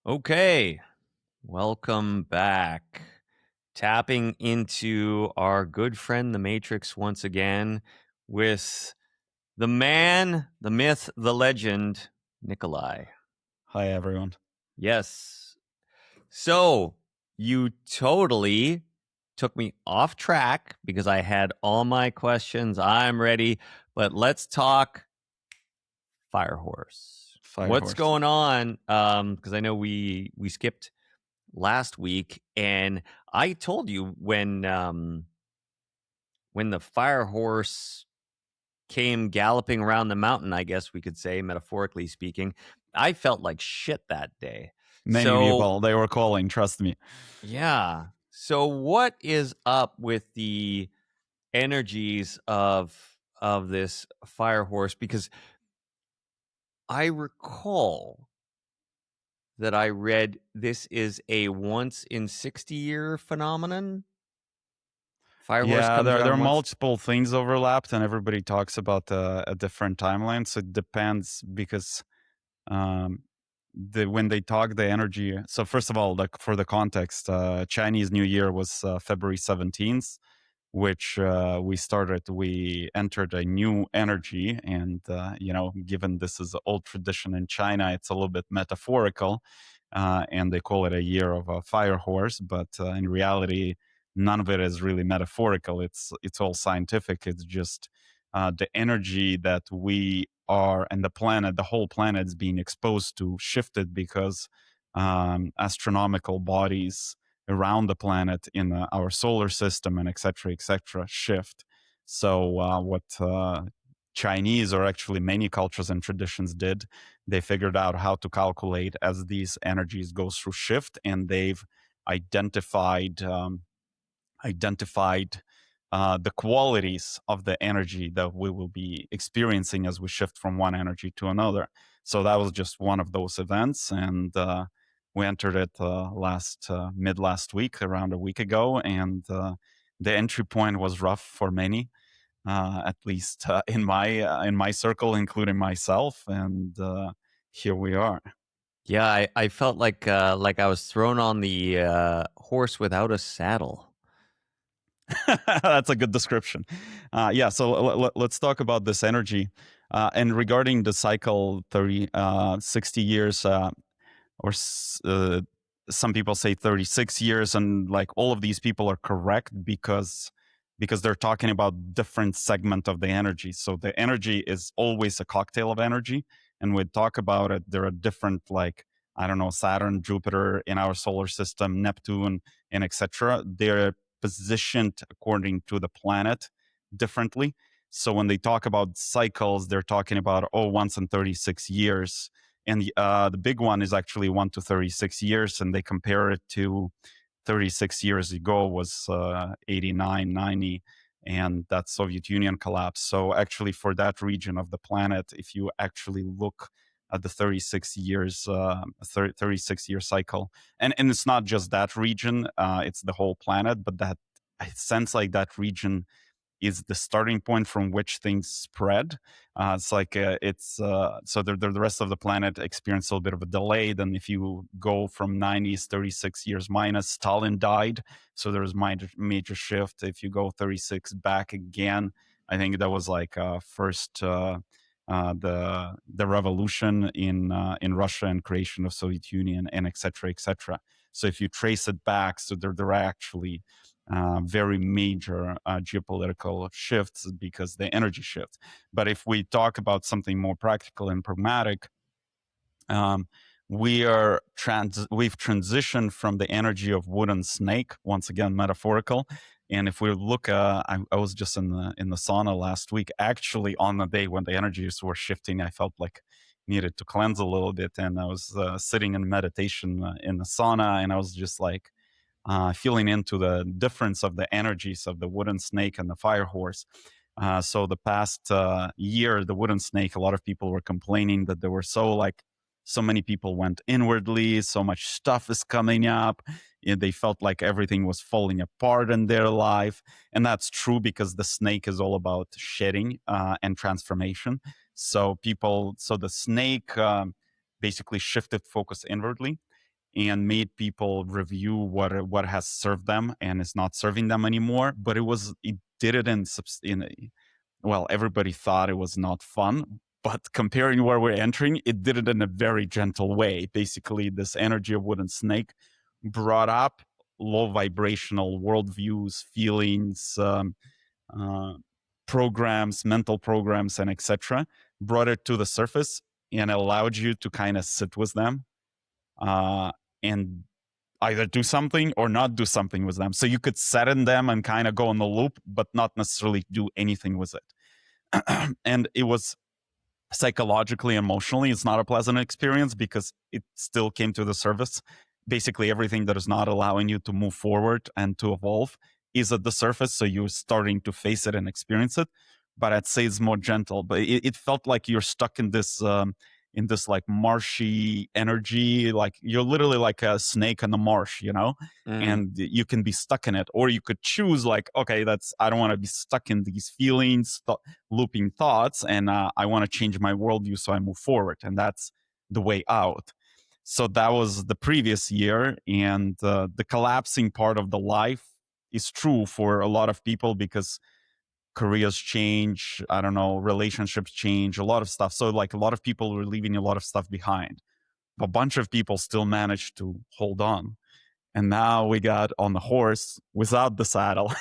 Okay, welcome back. Tapping into our good friend, the Matrix, once again with the man, the myth, the legend, Nikolai. Hi, everyone. Yes. So you totally took me off track because I had all my questions. I'm ready, but let's talk Firehorse. What's Firehorse. going on? Because I know we skipped last week, and I told you when the fire horse came galloping around the mountain, I guess we could say, metaphorically speaking, I felt like shit that day. Many So people, they were calling, trust me. yeah. So what is up with the energies of this fire horse? Because I recall that I read this is a once in 60-year phenomenon. Fire horse Yeah, comes there around are once. multiple things overlapped, and everybody talks about a different timeline. So it depends because um, when they talk the energy. So first of all, like for the context, Chinese New Year was February 17th, which we entered a new energy, and given this is an old tradition in China, it's a little bit metaphorical, and they call it a year of a fire horse, but in reality none of it is really metaphorical. It's all scientific. It's just the energy that we are, and the whole planet is being exposed to, shifted because astronomical bodies around the planet in our solar system and etc shift. So what Chinese, or actually many cultures and traditions, did, they figured out how to calculate as these energies go through shift, and they've identified identified the qualities of the energy that we will be experiencing as we shift from one energy to another. So that was just one of those events, and we entered it mid last week, around a week ago, and the entry point was rough for many, at least in my circle, including myself, and here we are. Yeah, I felt like I was thrown on the horse without a saddle. That's a good description. Yeah, so let's talk about this energy. And regarding the cycle, 60 years, or some people say 36 years, and like all of these people are correct because they're talking about different segment of the energy. So the energy is always a cocktail of energy, and we talk about it. There are different, like, I don't know, Saturn, Jupiter in our solar system, Neptune, and etc. They're positioned according to the planet differently. So when they talk about cycles, they're talking about, once in 36 years. And the big one is actually 1 to 36 years, and they compare it to 36 years ago was 89, 90, and that Soviet Union collapsed. So actually, for that region of the planet, if you actually look at the 36 years, 36-year cycle, and it's not just that region, it's the whole planet, but that it sounds like that region is the starting point from which things spread. It's like so the rest of the planet experienced a little bit of a delay. Then if you go from 90s, 36 years minus, Stalin died, so there's major shift. If you go 36 back again, I think that was like first the revolution in Russia and creation of Soviet Union and etc etc. So if you trace it back, so there are actually very major geopolitical shifts because the energy shift. But if we talk about something more practical and pragmatic, um, we've transitioned from the energy of wooden snake, once again metaphorical. And if we look, I was just in the sauna last week. Actually, on the day when the energies were shifting, I felt like needed to cleanse a little bit, and I was sitting in meditation in the sauna, and I was just like feeling into the difference of the energies of the wooden snake and the fire horse. So the past year, the wooden snake, a lot of people were complaining that there were so many people went inwardly, so much stuff is coming up. And they felt like everything was falling apart in their life. And that's true because the snake is all about shedding and transformation. So the snake basically shifted focus inwardly. and made people review what has served them and is not serving them anymore. But it did it well, everybody thought it was not fun, but comparing where we're entering, it did it in a very gentle way. Basically, this energy of wooden snake brought up low vibrational worldviews, feelings, uh, programs, mental programs, and etc. Brought it to the surface and allowed you to kind of sit with them and either do something or not do something with them. So you could set in them and kind of go on the loop, but not necessarily do anything with it. And it was psychologically, emotionally, it's not a pleasant experience because it still came to the surface. Basically, everything that is not allowing you to move forward and to evolve is at the surface. So you're starting to face it and experience it. But I'd say it's more gentle. But it felt like you're stuck in this like marshy energy. Like you're literally like a snake in the marsh, you know? Mm. And you can be stuck in it, or you could choose like, okay, I don't want to be stuck in these feelings, looping thoughts, and I want to change my worldview, so I move forward, and that's the way out. So that was the previous year, and the collapsing part of the life is true for a lot of people because careers change, I don't know, relationships change, a lot of stuff. So like a lot of people were leaving a lot of stuff behind. A bunch of people still managed to hold on, and now we got on the horse without the saddle.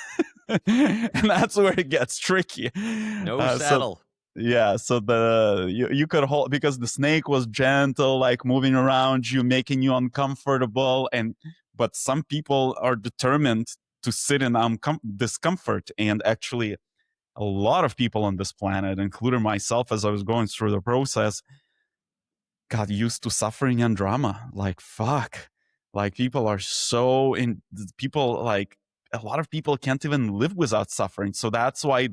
And that's where it gets tricky. No So saddle. yeah, so you could hold because the snake was gentle, like moving around you, making you uncomfortable, and but some people are determined to sit in discomfort, and actually a lot of people on this planet, including myself as I was going through the process, got used to suffering and drama. Like, fuck. Like, people are so in, people, like, a lot of people can't even live without suffering. So that's why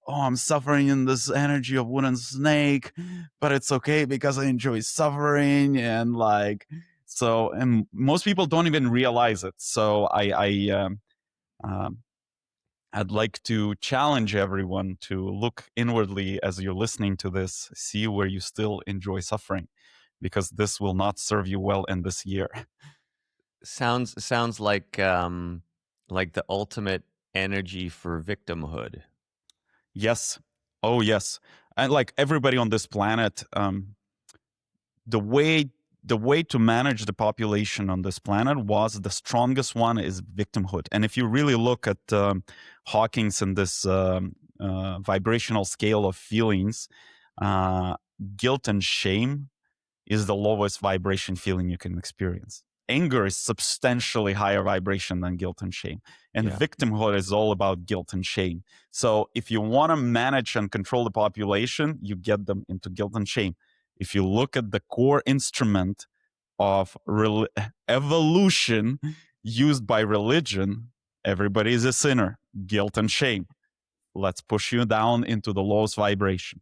I'm suffering in this energy of wooden snake, but it's okay because I enjoy suffering. And like, so, and most people don't even realize it. So um, I'd like to challenge everyone to look inwardly as you're listening to this, see where you still enjoy suffering, because this will not serve you well in this year. Sounds like the ultimate energy for victimhood. Yes. Oh, yes. And like everybody on this planet, the way to manage the population on this planet was the strongest one is victimhood. And if you really look at Hawking's and this vibrational scale of feelings, uh, guilt and shame is the lowest vibration feeling you can experience. Anger is substantially higher vibration than guilt and shame. And Yeah. victimhood is all about guilt and shame. So if you want to manage and control the population, you get them into guilt and shame. If you look at the core instrument of evolution used by religion, everybody is a sinner, guilt and shame. Let's push you down into the lowest vibration.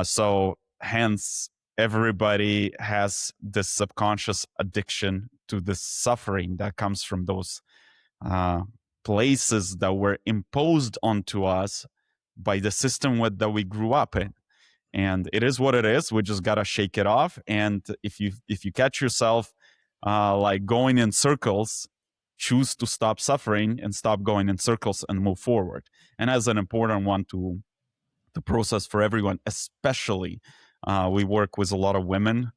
So hence, everybody has this subconscious addiction to this suffering that comes from those uh, places that were imposed onto us by the system that we grew up in. And it is what it is. We just gotta shake it off. And if you catch yourself like going in circles, choose to stop suffering and stop going in circles and move forward. And as an important one to the process for everyone, especially we work with a lot of women.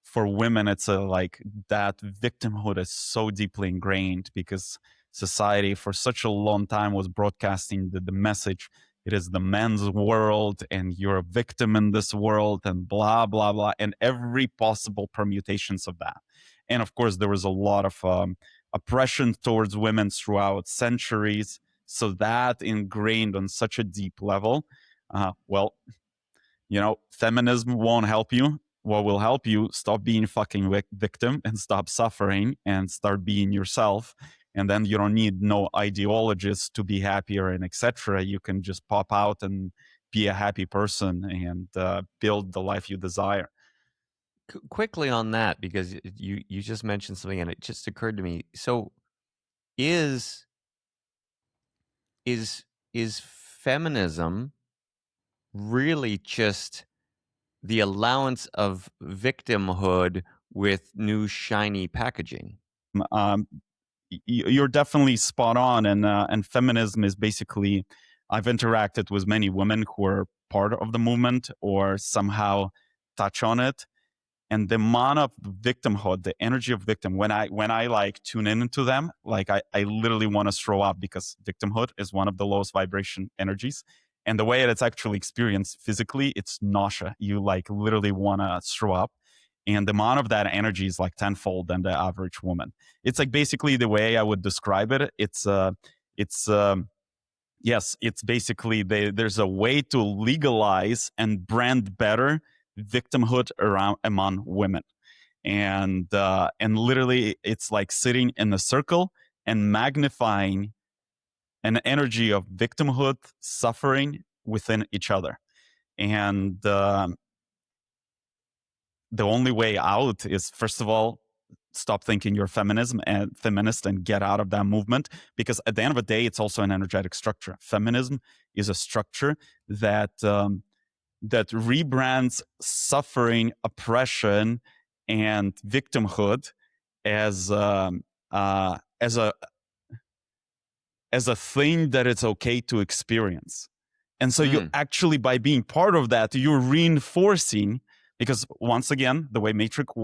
For women, it's like that victimhood is so deeply ingrained because society for such a long time was broadcasting the message it is the man's world and you're a victim in this world and blah blah blah, and every possible permutations of that. And of course there was a lot of oppression towards women throughout centuries, so that ingrained on such a deep level. Well, feminism won't help you. What will help you? Stop being fucking victim and stop suffering and start being yourself. And then you don't need no ideologists to be happier and etc. You can just pop out and be a happy person and build the life you desire. Quickly on that, because you just mentioned something and it just occurred to me. So is is is feminism really just the allowance of victimhood with new shiny packaging. Um, you're definitely spot on, and feminism is basically. I've interacted with many women who are part of the movement or somehow touch on it, and the amount of victimhood, the energy of victim, when I like tune into them, like I literally want to throw up, because victimhood is one of the lowest vibration energies, and the way it's actually experienced physically, it's nausea. You like literally want to throw up, and the amount of that energy is like tenfold than the average woman. It's like basically the way I would describe it. It's yes, it's basically there's a way to legalize and brand better victimhood around among women, and literally it's like sitting in a circle and magnifying an energy of victimhood, suffering within each other, and the only way out is, first of all, stop thinking you're feminism and feminist and get out of that movement, because at the end of the day it's also an energetic structure. Feminism is a structure that rebrands suffering, oppression, and victimhood as uh, as a as a thing that it's okay to experience. And so you Mm. actually, by being part of that, you're reinforcing, because once again, the way Matrix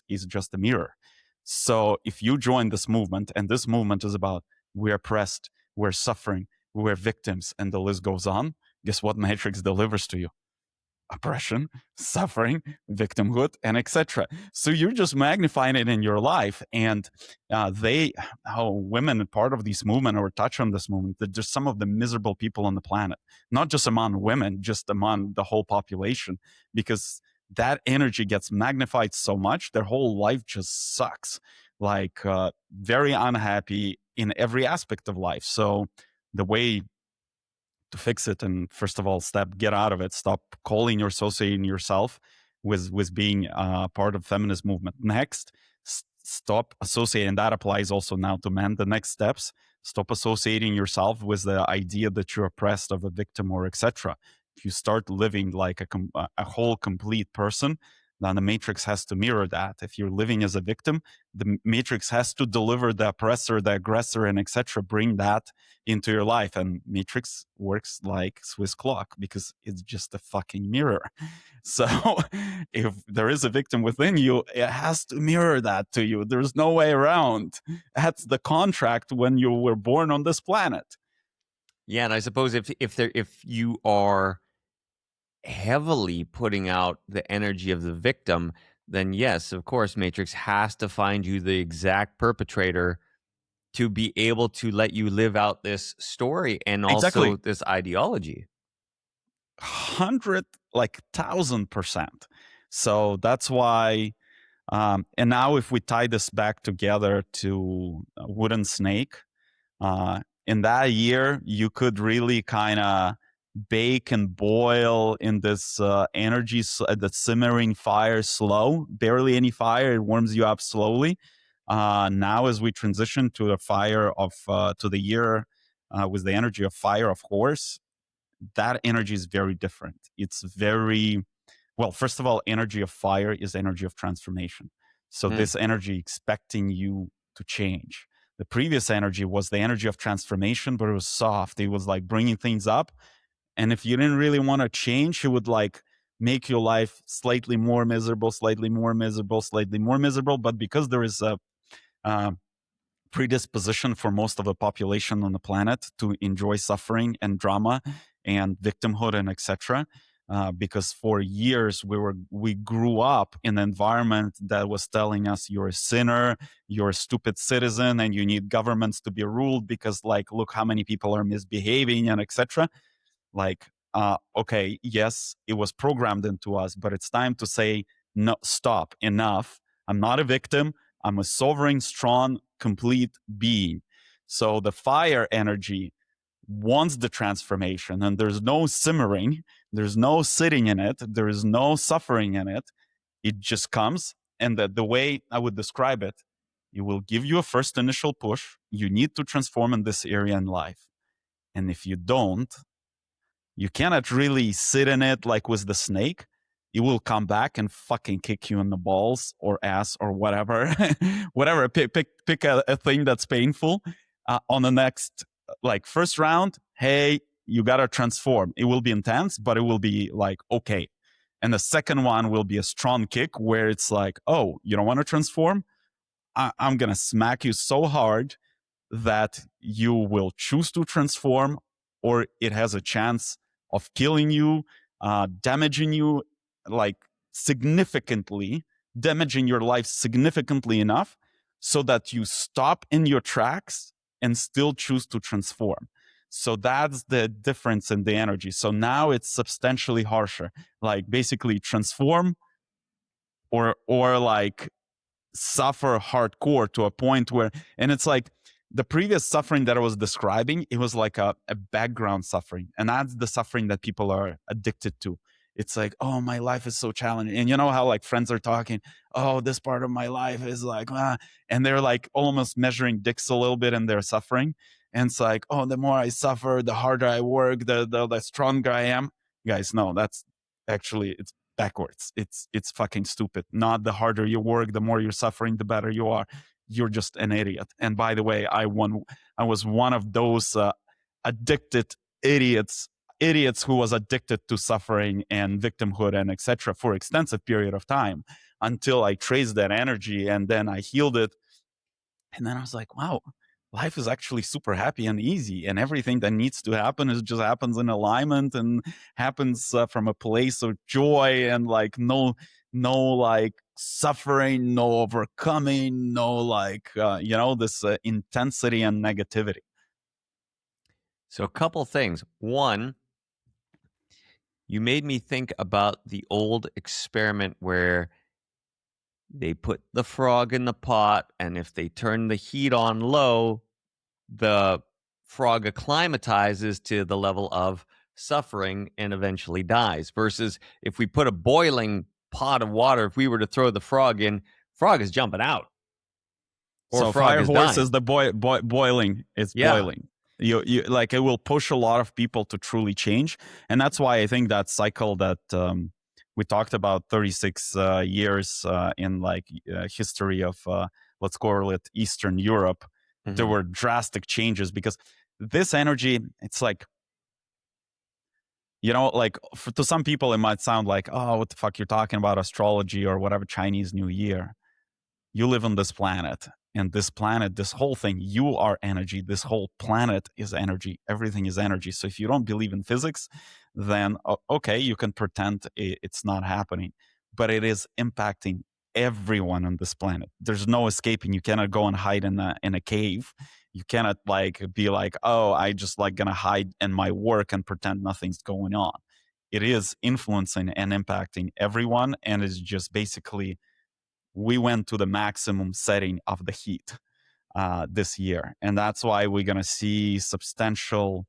is just a mirror. So if you join this movement, and this movement is about we're oppressed, we're suffering, we're victims, and the list goes on, guess what Matrix delivers to you? Oppression, suffering, victimhood, and etc. So you're just magnifying it in your life, and how women are part of this movement or touch on this movement, they're just some of the miserable people on the planet, not just among women, just among the whole population, because that energy gets magnified so much, their whole life just sucks, like very unhappy in every aspect of life. So the way to fix it, and first of all, get out of it, stop calling or associating yourself with being part of feminist movement. Next, stop associating. That applies also now to men. The next steps: stop associating yourself with the idea that you're oppressed, of a victim, or etc. If you start living like a whole complete person, then the matrix has to mirror that. If you're living as a victim, the matrix has to deliver the oppressor, the aggressor, and etc. Bring that into your life. And matrix works like Swiss clock, because it's just a fucking mirror. So if there is a victim within you, it has to mirror that to you. There's no way around. That's the contract when you were born on this planet. Yeah, and I suppose if you are heavily putting out the energy of the victim, then yes, of course, Matrix has to find you the exact perpetrator to be able to let you live out this story and also Exactly. this ideology. 100, like 1,000%. So that's why. And now, if we tie this back together to Wooden Snake, in that year, you could really kind of bake and boil in this energy, the simmering fire, slow, barely any fire. It warms you up slowly. Now, as we transition to the fire of to the year with the energy of fire of horse, that energy is very different. It's very, well, first of all, energy of fire is energy of transformation. So Hmm. this energy expecting you to change. The previous energy was the energy of transformation, but it was soft. It was like bringing things up. And if you didn't really want to change, it would like make your life slightly more miserable, slightly more miserable, slightly more miserable. But because there is a uh, predisposition for most of the population on the planet to enjoy suffering and drama and victimhood and etc. Because for years we grew up in an environment that was telling us you're a sinner, you're a stupid citizen, and you need governments to be ruled because, like, look how many people are misbehaving and etc. Like, okay, yes, it was programmed into us, but it's time to say no, stop, enough. I'm not a victim. I'm a sovereign, strong, complete being. So the fire energy wants the transformation, and there's no simmering, there's no sitting in it, there is no suffering in it. It just comes, and the way I would describe it, it will give you a first initial push. You need to transform in this area in life. And if you don't, you cannot really sit in it like with the snake. it will come back and fucking kick you in the balls or ass or whatever. Whatever, pick a thing that's painful. On the next, like, first round, hey, you gotta transform. It will be intense, but it will be like, okay. And the second one will be a strong kick where it's like, oh, you don't want to transform? I'm gonna smack you so hard that you will choose to transform, or it has a chance of killing you, damaging you, like, significantly, damaging your life significantly enough so that you stop in your tracks and still choose to transform. So that's the difference in the energy. So now it's substantially harsher. Like, basically transform, or like suffer hardcore to a point where, and it's like the previous suffering that I was describing, it was like a background suffering, and that's the suffering that people are addicted to. It's like, oh, my life is so challenging, and you know how like friends are talking, oh, this part of my life is like, and they're like almost measuring dicks a little bit in their suffering, and it's like, oh, the more I suffer, the harder I work, the stronger I am. Guys, no, that's actually, it's backwards. It's fucking stupid. Not the harder you work, the more you're suffering, the better you are. You're just an idiot. And by the way, I was one of those addicted idiots who was addicted to suffering and victimhood and etc. for extensive period of time, until I traced that energy and then I healed it. And then I was like, wow, life is actually super happy and easy, and everything that needs to happen is just happens in alignment and happens from a place of joy, and like no like suffering, no overcoming, no like this intensity and negativity. So, a couple things. One, you made me think about the old experiment where they put the frog in the pot, and if they turn the heat on low, the frog acclimatizes to the level of suffering and eventually dies. Versus if we put a boiling pot of water, if we were to throw the frog in, frog is jumping out or So frog fire is horse dying. is the boiling. It's Yeah. boiling. You like, it will push a lot of people to truly change, and that's why I think that cycle that we talked about, 36 years in like history of let's call it Eastern Europe, there Mhm. were drastic changes because this energy, it's like, like to some people it might sound like, oh, what the fuck you're talking about, astrology or whatever, Chinese New Year. You live on this planet, and this planet, this whole thing, you are energy. This whole planet is energy. Everything is energy. So if you don't believe in physics, then okay, you can pretend it's not happening, but it is impacting everyone on this planet. There's no escaping. You cannot go and hide in a cave. You cannot like be like, oh, I just like gonna hide in my work and pretend nothing's going on. It is influencing and impacting everyone, and is just basically, we went to the maximum setting of the heat this year. And that's why we're going to see substantial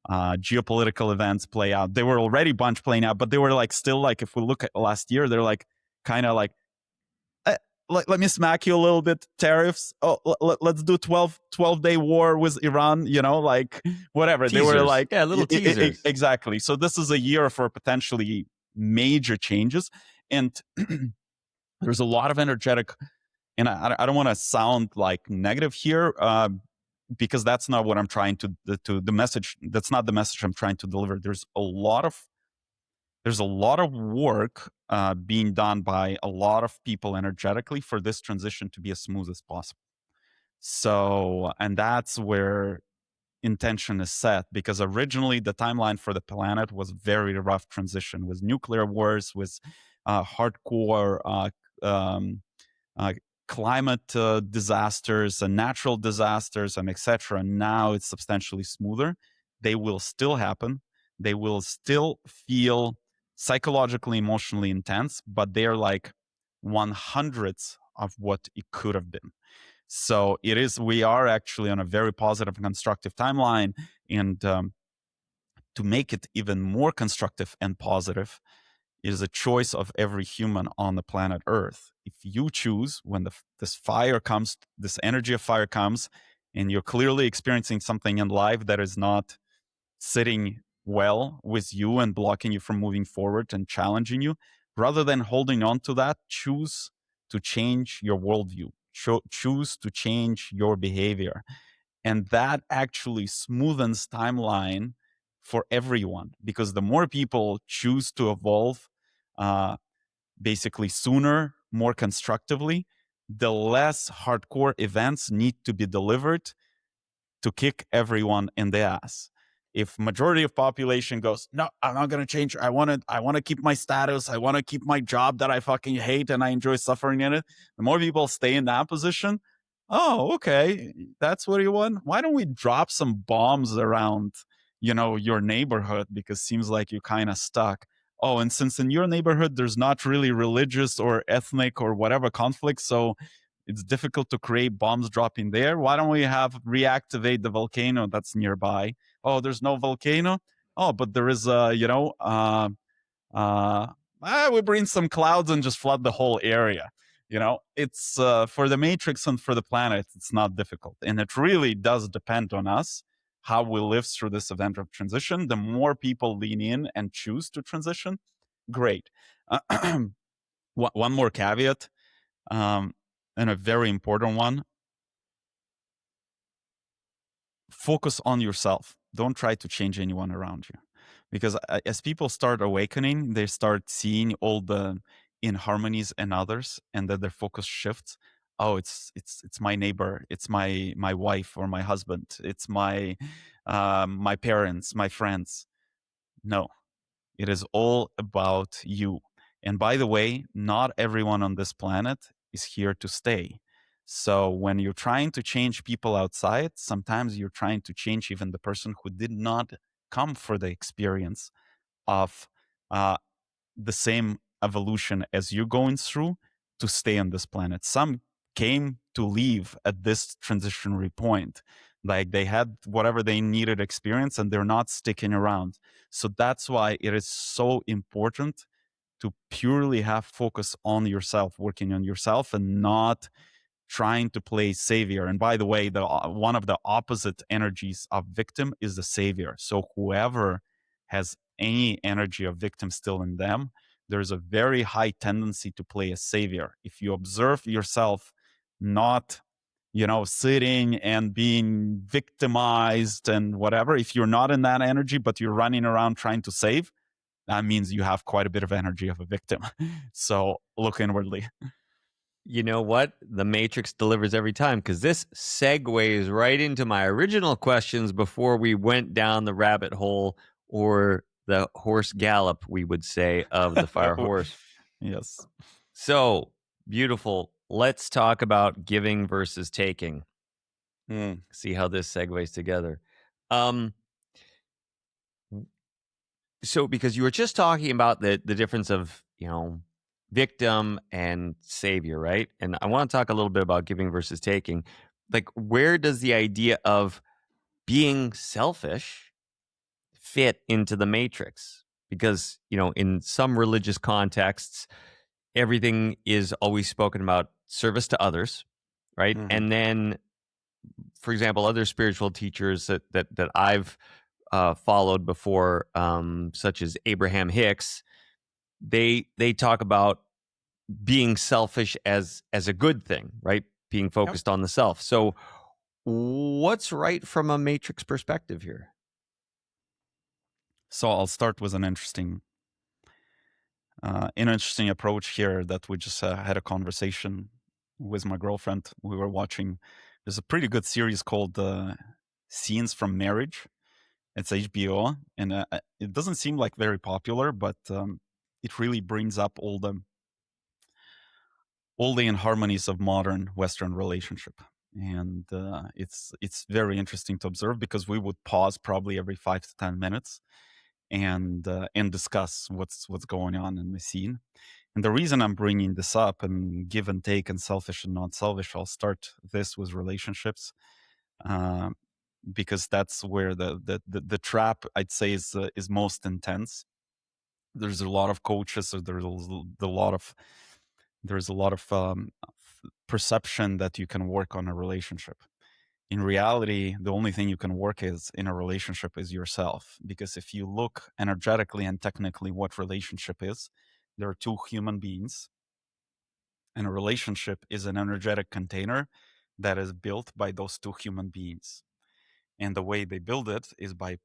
geopolitical events play out. They were already a bunch playing out, but they were like still like, if we look at last year, they're like kind of like, eh, let me smack you a little bit, tariffs. Oh, let's do 12-day war with Iran, like whatever. They were Teasers. like, Yeah, little teasers. exactly. So this is a year for potentially major changes. And there's a lot of energetic, and I don't want to sound like negative here, because that's not what I'm trying to the message. That's not the message I'm trying to deliver. There's a lot of work being done by a lot of people energetically for this transition to be as smooth as possible. So, and that's where intention is set, because originally the timeline for the planet was very rough transition, with nuclear wars, with hardcore um, uh, climate disasters and natural disasters and etc. Now it's substantially smoother. They will still happen. They will still feel psychologically, emotionally intense, but they're like 1/100th of what it could have been. So we are actually on a very positive and constructive timeline. And to make it even more constructive and positive, is a choice of every human on the planet Earth. If you choose, when this fire comes, this energy of fire comes, and you're clearly experiencing something in life that is not sitting well with you and blocking you from moving forward and challenging you, Rather than holding on to that, choose to change your worldview, choose to change your behavior. And that actually smoothens timeline for everyone, because the more people choose to evolve uh, basically sooner, more constructively, the less hardcore events need to be delivered to kick everyone in the ass. If majority of population goes, no, I'm not gonna change. I wanna keep my status. I wanna keep my job that I fucking hate and I enjoy suffering in it. The more people stay in that position, oh, okay, that's what you want. Why don't we drop some bombs around, your neighborhood, because seems like you're kind of stuck. Oh, and since in your neighborhood there's not really religious or ethnic or whatever conflict, so it's difficult to create bombs dropping there. Why don't we have reactivate the volcano that's nearby? Oh, there's no volcano. Oh, but there is uh, we bring some clouds and just flood the whole area. It's for the matrix and for the planet, it's not difficult. And it really does depend on us how we live through this event of transition. The more people lean in and choose to transition, great. One more caveat, and a very important one: focus on yourself. Don't try to change anyone around you, because as people start awakening, they start seeing all the inharmonies in others, and that their focus shifts. Oh, it's my neighbor, it's my wife or my husband, it's my parents, my friends. No, it is all about you. And by the way, not everyone on this planet is here to stay. So when you're trying to change people outside, sometimes you're trying to change even the person who did not come for the experience of uh, the same evolution as you're going through to stay on this planet. Some came to leave at this transitionary point. Like they had whatever they needed experience and they're not sticking around. So that's why it is so important to purely have focus on yourself, working on yourself, and not trying to play savior. And by the way, the one of the opposite energies of victim is the savior. So whoever has any energy of victim still in them, there's a very high tendency to play a savior. If you observe yourself not, sitting and being victimized and whatever, if you're not in that energy, but you're running around trying to save, that means you have quite a bit of energy of a victim. So look inwardly. You know what? The Matrix delivers every time, because this segues right into my original questions before we went down the rabbit hole, or the horse gallop, we would say, of the fire horse. Yes. So beautiful. Let's talk about giving versus taking. See how this segues together. So because you were just talking about the difference of, victim and savior, right? And I want to talk a little bit about giving versus taking. Like, where does the idea of being selfish fit into the matrix? Because, in some religious contexts, everything is always spoken about service to others, right? Mm-hmm. And then, for example, other spiritual teachers that I've followed before, such as Abraham Hicks, they talk about being selfish as a good thing, right? Being focused on the self. So, what's right from a matrix perspective here? So I'll start with an interesting approach here that we just had a conversation with my girlfriend. We were watching. There's a pretty good series called Scenes from Marriage. It's HBO, and it doesn't seem like very popular, but it really brings up all the inharmonies of modern Western relationship. And it's very interesting to observe, because we would pause probably every 5 to 10 minutes and discuss what's going on in the scene. And the reason I'm bringing this up, and give and take and selfish and not selfish, I'll start this with relationships, because that's where the trap, I'd say, is most intense. There's a lot of coaches, so there's a lot of perception that you can work on a relationship. In reality, the only thing you can work is in a relationship is yourself. Because if you look energetically and technically what relationship is, there are two human beings, and a relationship is an energetic container that is built by those two human beings. And the way they build it is by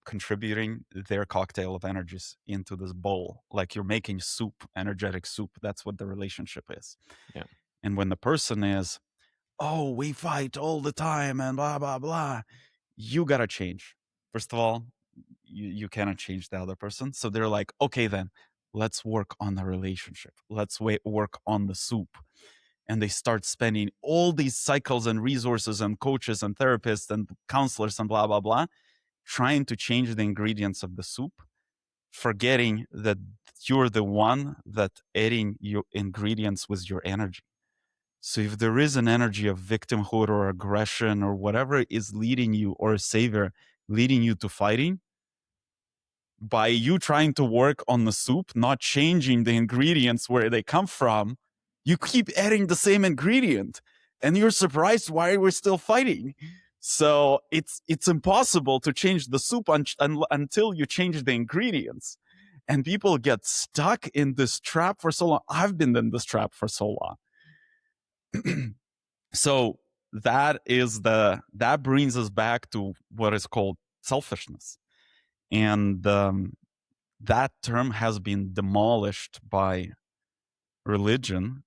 contributing their cocktail of energies into this bowl, like you're making soup, energetic soup. That's what the relationship is. Yeah. And when the person is, oh, we fight all the time and blah, blah, blah, you got to change. First of all, you cannot change the other person. So they're like, okay, then let's work on the relationship. Let's work on the soup. And they start spending all these cycles and resources and coaches and therapists and counselors and blah, blah, blah, trying to change the ingredients of the soup, forgetting that you're the one that adding your ingredients with your energy. So if there is an energy of victimhood or aggression or whatever is leading you, or a savior leading you to fighting, by you trying to work on the soup, not changing the ingredients where they come from, you keep adding the same ingredient and you're surprised why we're still fighting. So it's impossible to change the soup until you change the ingredients. And people get stuck in this trap for so long. I've been in this trap for so long. So that brings us back to what is called selfishness. And that term has been demolished by religion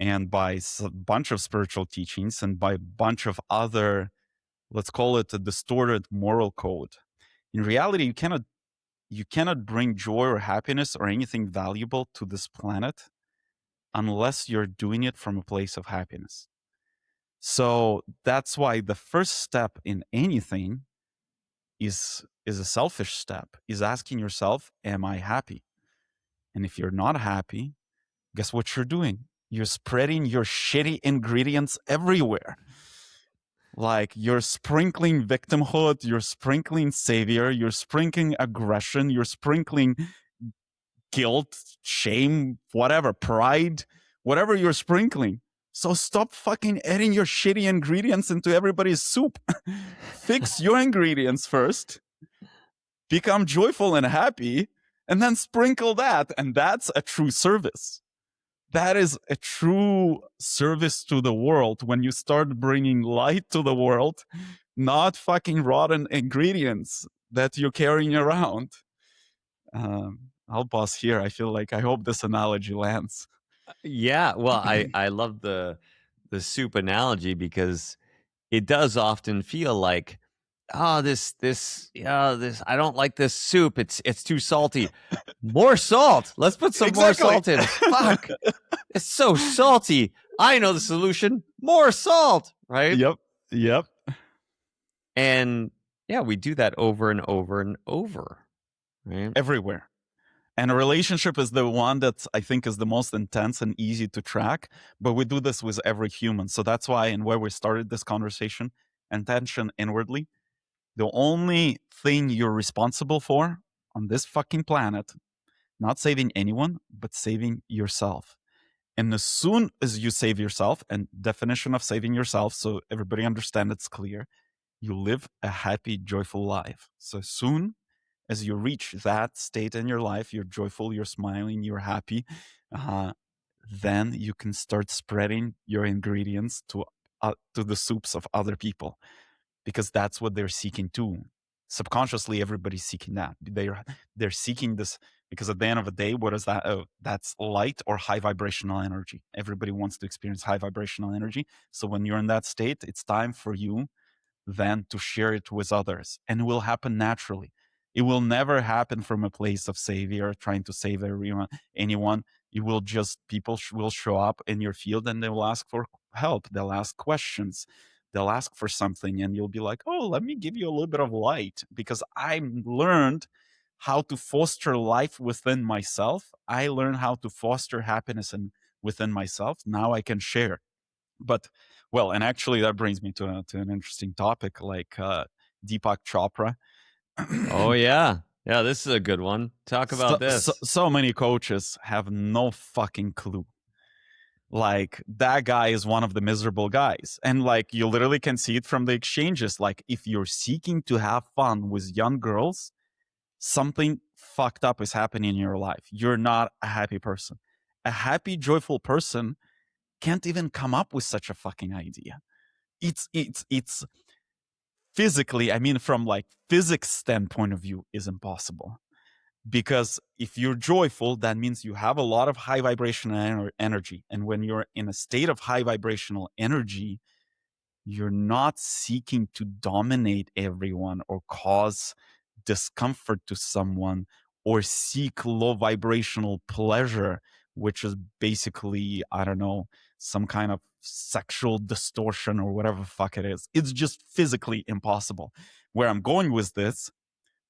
and by a bunch of spiritual teachings and by a bunch of other, let's call it a distorted moral code. In reality, you cannot bring joy or happiness or anything valuable to this planet unless you're doing it from a place of happiness. So that's why the first step in anything is a selfish step, is asking yourself, am I happy? And if you're not happy, guess what you're doing? You're spreading your shitty ingredients everywhere. Like you're sprinkling victimhood, you're sprinkling savior, you're sprinkling aggression, you're sprinkling guilt, shame, whatever, pride, whatever you're sprinkling. So stop fucking adding your shitty ingredients into everybody's soup. Fix your ingredients first, become joyful and happy, and then sprinkle that. And that's a true service. That is a true service to the world when you start bringing light to the world, not fucking rotten ingredients that you're carrying around. I'll pause here. I hope this analogy lands. Yeah, well, I love the soup analogy because it does often feel like, oh, this I don't like this soup. It's too salty. More salt. Let's put some more salt in. Fuck. It's so salty. I know the solution. More salt, right? Yep. And yeah, we do that over and over and over, right? Everywhere. And a relationship is the one that I think is the most intense and easy to track, but we do this with every human. So that's why, and where we started this conversation, attention inwardly. The only thing you're responsible for on this fucking planet, not saving anyone, but saving yourself. And as soon as you save yourself, and definition of saving yourself, so everybody understand it's clear, you live a happy, joyful life. So as soon as you reach that state in your life, you're joyful, you're smiling, you're happy, then you can start spreading your ingredients to the soups of other people, because that's what they're seeking too. Subconsciously, everybody's seeking that. They're seeking this because at the end of the day, what is that? Oh, that's light or high vibrational energy. Everybody wants to experience high vibrational energy. So when you're in that state, it's time for you then to share it with others, and it will happen naturally. It will never happen from a place of savior trying to save anyone. It will just, people will show up in your field and they will ask for help. They'll ask questions. They'll ask for something, and you'll be like, oh, let me give you a little bit of light, because I learned how to foster life within myself. I learned how to foster happiness within myself. Now I can share. But, well, and actually that brings me to an interesting topic, like Deepak Chopra. Oh, yeah. Yeah, this is a good one. Talk about this. So many coaches have no fucking clue. Like, that guy is one of the miserable guys. And like, you literally can see it from the exchanges. Like, if you're seeking to have fun with young girls, something fucked up is happening in your life. You're not a happy person. A happy, joyful person can't even come up with such a fucking idea. It's physically, I mean, from like physics standpoint of view, is impossible. Because if you're joyful, that means you have a lot of high vibrational energy. And when you're in a state of high vibrational energy, you're not seeking to dominate everyone or cause discomfort to someone or seek low vibrational pleasure, which is basically, I don't know, some kind of sexual distortion or whatever the fuck it is. It's just physically impossible. Where I'm going with this,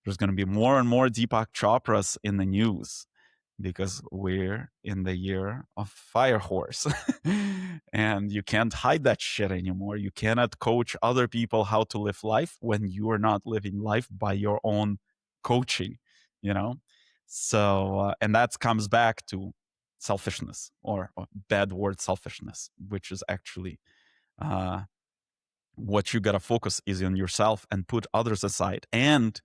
there's going to be more and more Deepak Chopras in the news because we're in the year of fire horse and you can't hide that shit anymore. You cannot coach other people how to live life when you are not living life by your own coaching, you know? So, and that comes back to selfishness or bad word selfishness, which is actually what you got to focus is on yourself and put others aside. And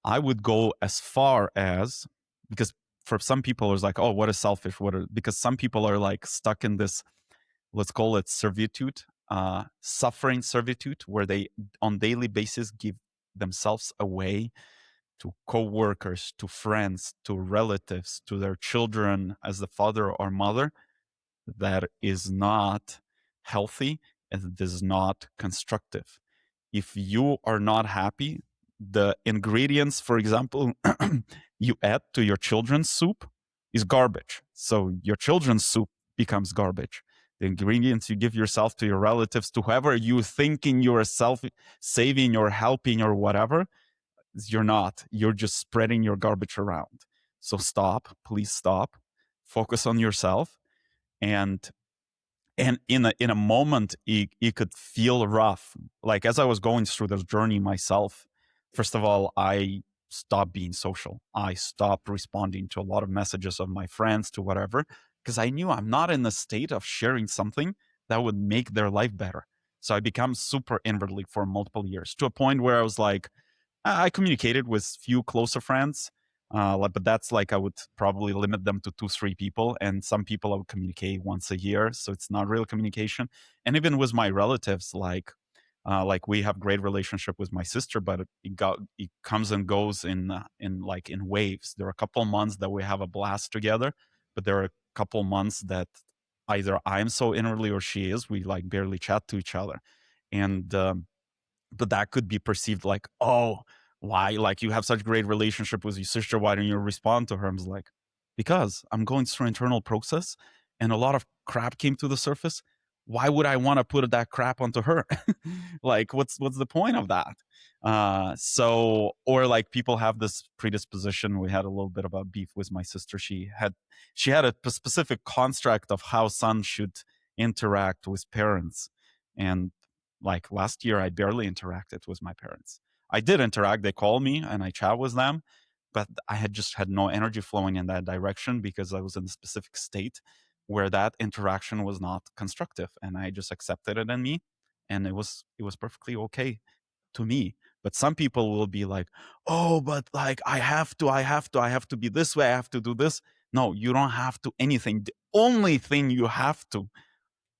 I would go as far as, because for some people it's like, oh, what is selfish? Because some people are like stuck in this, let's call it servitude, suffering servitude, where they on daily basis give themselves away to co-workers, to friends, to relatives, to their children as the father or mother. That is not healthy and it is not constructive. If you are not happy, the ingredients, for example, you add to your children's soup is garbage. So your children's soup becomes garbage. The ingredients you give yourself to your relatives, to whoever you thinking you're self saving or helping or whatever, you're not. You're just spreading your garbage around. So stop, please stop. Focus on yourself. And in a moment it could feel rough. Like as I was going through this journey myself, first of all, I stopped being social. I stopped responding to a lot of messages of my friends, to whatever, because I knew I'm not in the state of sharing something that would make their life better. So I became super inwardly for multiple years, to a point where I was like, I communicated with few closer friends, but that's like I would probably limit them to 2-3 people, and some people I would communicate once a year, so it's not real communication. And even with my relatives, like we have great relationship with my sister, but it comes and goes in waves. There are a couple months that we have a blast together, but there are a couple months that either I'm so inwardly or she is. We like barely chat to each other, and but that could be perceived like, oh, why, like, you have such great relationship with your sister, why don't you respond to her? I'm like, because I'm going through internal process and a lot of crap came to the surface. Why would I want to put that crap onto her? Like, what's the point of that? So, or like, people have this predisposition. We had a little bit of a beef with my sister. She had a specific construct of how sons should interact with parents. And like last year, I barely interacted with my parents. I did interact. They call me and I chat with them, but I had just had no energy flowing in that direction because I was in a specific state where that interaction was not constructive, and I just accepted it in me, and it was perfectly okay to me. But some people will be like, oh, but like I have to be this way, I have to do this. No, you don't have to anything. The only thing you have to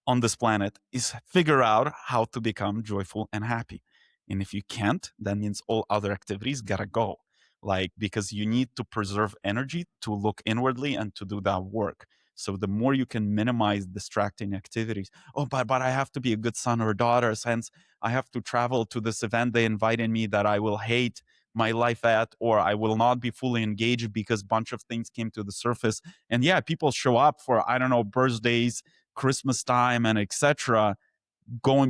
on this planet is figure out how to become joyful and happy. And if you can't, that means all other activities gotta go. Like, because you need to preserve energy to look inwardly and to do that work. So the more you can minimize distracting activities. Oh, but I have to be a good son or daughter, since I have to travel to this event they invited me that I will hate my life at, or I will not be fully engaged because a bunch of things came to the surface. And yeah, people show up for, I don't know, birthdays, Christmas time, and etc.,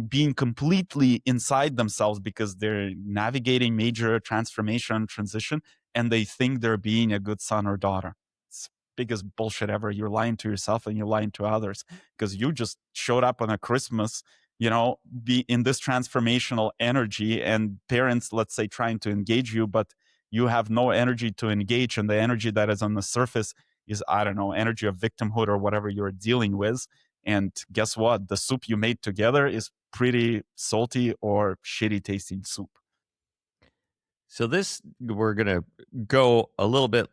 being completely inside themselves because they're navigating major transformation transition, and they think they're being a good son or daughter. It's biggest bullshit ever. You're lying to yourself and you're lying to others, because you just showed up on a Christmas, be in this transformational energy, and parents, let's say, trying to engage you, but you have no energy to engage, and the energy that is on the surface is, I don't know, energy of victimhood or whatever you're dealing with. And guess what? The soup you made together is pretty salty or shitty tasting soup. So this we're gonna go a little bit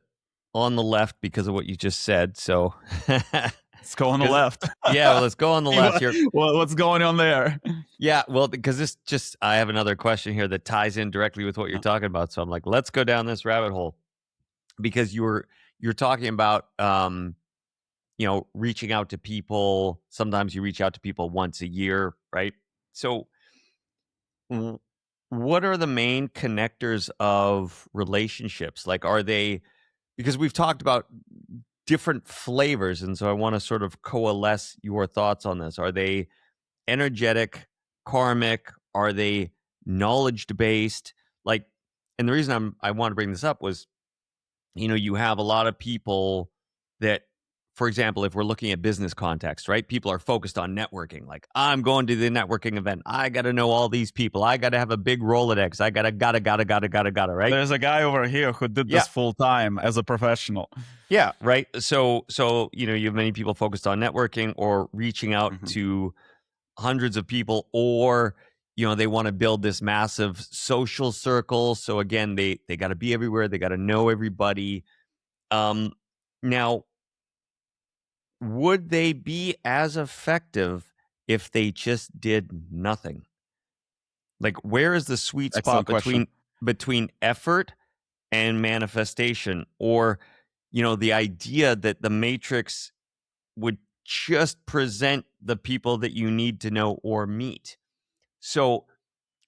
on the left because of what you just said. So, Let's go on the because left. yeah, well, let's go on the See left here. what's going on there. Yeah, well, because this just I have another question here that ties in directly with what you're Uh, talking about. So I'm like, let's go down this rabbit hole because you're talking about reaching out to people. Sometimes you reach out to people once a year, right? So w- what are the main connectors of relationships? Like, are they because we've talked about different flavors, and so I want to sort of coalesce your thoughts on this. Are they energetic, karmic? Are they knowledge based? Like, and the reason I want to bring this up was, you have a lot of people that, for example, if we're looking at business context, right? People are focused on networking. Like, I'm going to the networking event. I got to know all these people. I got to have a big Rolodex. I gotta, right? There's a guy over here who did Yeah. this full time as a professional. Yeah, right. So you have many people focused on networking or reaching out Mhm. to hundreds of people, or they want to build this massive social circle. So again, they got to be everywhere. They got to know everybody. Um, Now, would they be as effective if they just did nothing? Like, where is the sweet spot Excellent question. between effort and manifestation, or the idea that the matrix would just present the people that you need to know or meet. So,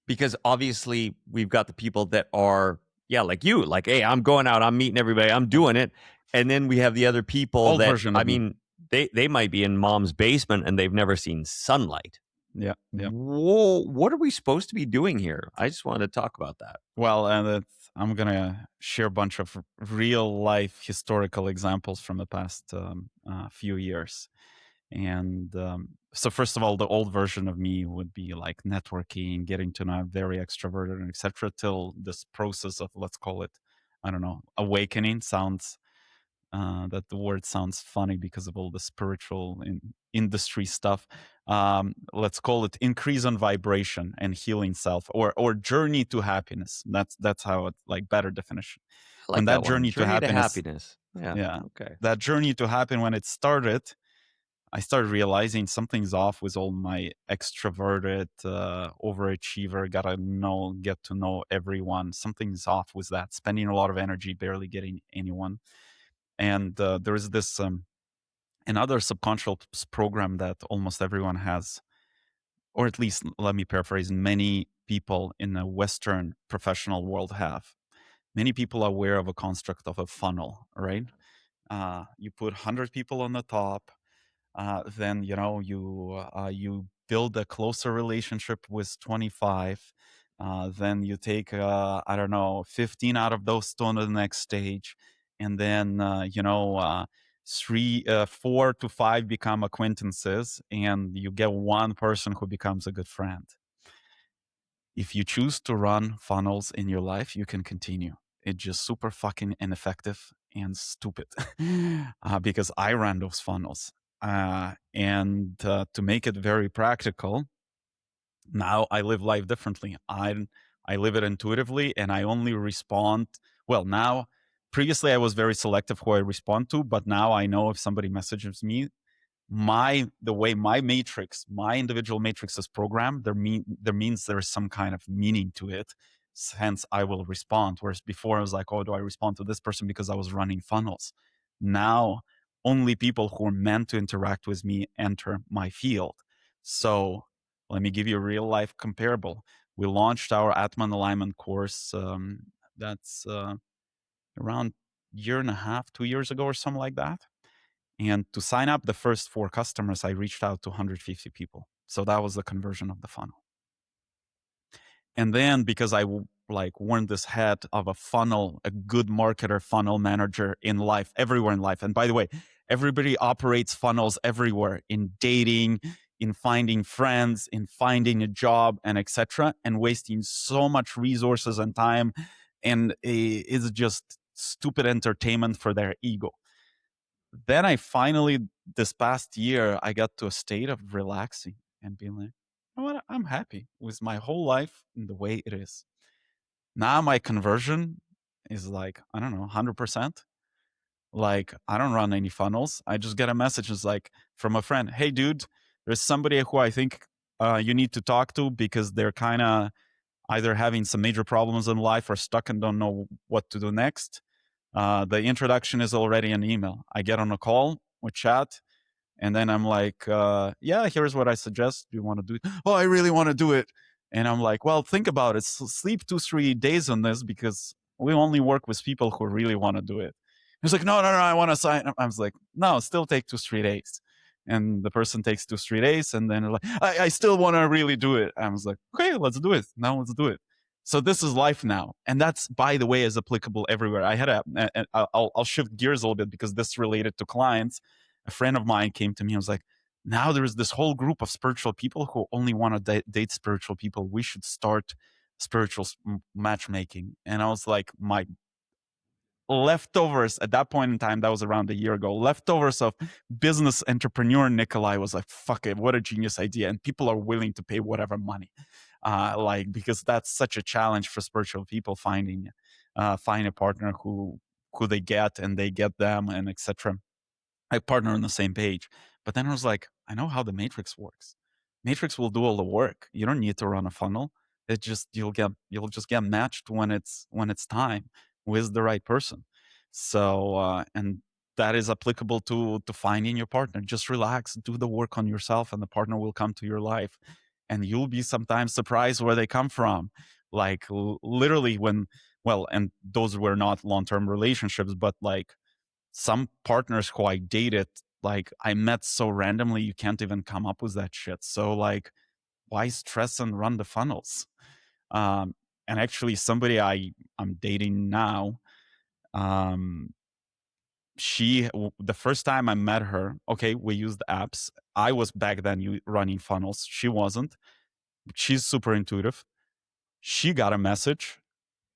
because obviously we've got the people that are, yeah, like you, like, hey, I'm going out, I'm meeting everybody, I'm doing it. And then we have the other people Old that, version I of me. mean, they might be in mom's basement and they've never seen sunlight. Yeah, yeah. Whoa, what are we supposed to be doing here? I just wanted to talk about that. Well, and I'm gonna share a bunch of real life historical examples from the past few years. And so, first of all, the old version of me would be like networking, getting to know, very extroverted, and etc. Till this process of, let's call it, I don't know, awakening. Sounds that the word sounds funny because of all the spiritual industry stuff. Let's call it increase on vibration and healing self, or journey to happiness. That's how it's like better definition. I When like that that one. journey to Journey to happiness, happiness. Yeah. yeah, Okay. that journey to happen when it started, I started realizing something's off with all my extroverted overachiever, get to know everyone. Something's off with that. Spending a lot of energy, barely getting anyone. And there's this another subconscious program that almost everyone has, or at least let me paraphrase, many people in the Western professional world have. Many people are aware of a construct of a funnel, right? You put 100 people on the top, then you build a closer relationship with 25. Then you take I don't know 15 out of those to the next stage, and then 4 to 5 become acquaintances, and you get one person who becomes a good friend. If you choose to run funnels in your life, you can continue. It's just super fucking ineffective and stupid because I ran those funnels. And to make it very practical, now I live life differently. I live it intuitively, and I only respond. Well, now previously I was very selective who I respond to, but now I know if somebody messages me, the way my individual matrix is programmed, there means there is some kind of meaning to it. Hence I will respond. Whereas before I was like, oh, do I respond to this person because I was running funnels? Now only people who are meant to interact with me enter my field. So let me give you a real life comparable. We launched our Atman alignment course. That's around year and a half, 2 years ago or something like that. And to sign up the first 4 customers, I reached out to 150 people. So that was the conversion of the funnel. And then because like weren't this head of a funnel, a good marketer, funnel manager in life, everywhere in life. And by the way, everybody operates funnels everywhere, in dating, in finding friends, in finding a job, and etc. And wasting so much resources and time. And it's just stupid entertainment for their ego. Then I finally, this past year, I got to a state of relaxing and being like, you know what, I'm happy with my whole life in the way it is. Now my conversion is like, I don't know, 100%. Like, I don't run any funnels. I just get a message is like from a friend, hey, dude, there's somebody who I think you need to talk to because they're kind of either having some major problems in life or stuck and don't know what to do next. The introduction is already an email. I get on a call, we chat, and then I'm like, yeah, here's what I suggest. Do you want to do it? Oh, I really want to do it. And I'm like, well, think about it. Sleep 2-3 days on this because we only work with people who really want to do it. He's like, no, I want to sign. I was like, no, still take 2-3 days. And the person takes 2-3 days, and then like, I still want to really do it. I was like, okay, let's do it. Now let's do it. So this is life now, and that's, by the way, is applicable everywhere. I had I'll shift gears a little bit because this related to clients. A friend of mine came to me and was like, now there's this whole group of spiritual people who only want to date spiritual people. We should start spiritual matchmaking. And I was like, my leftovers at that point in time, that was around a year ago, leftovers of business entrepreneur Nikolai was like, fuck it, what a genius idea. And people are willing to pay whatever money. Like, because that's such a challenge for spiritual people finding find a partner who they get and they get them and etc. I partner on the same page. But then I was like, I know how the matrix works. Matrix will do all the work. You don't need to run a funnel. It just you'll just get matched when it's time with the right person. So and that is applicable to finding your partner. Just relax, do the work on yourself, and the partner will come to your life. And you'll be sometimes surprised where they come from. Like literally when and those were not long-term relationships, but like some partners who I dated, like I met so randomly, you can't even come up with that shit. So like, why stress and run the funnels? And actually, somebody I'm dating now, the first time I met her, okay, we used apps. I was back then running funnels. She wasn't. She's super intuitive. She got a message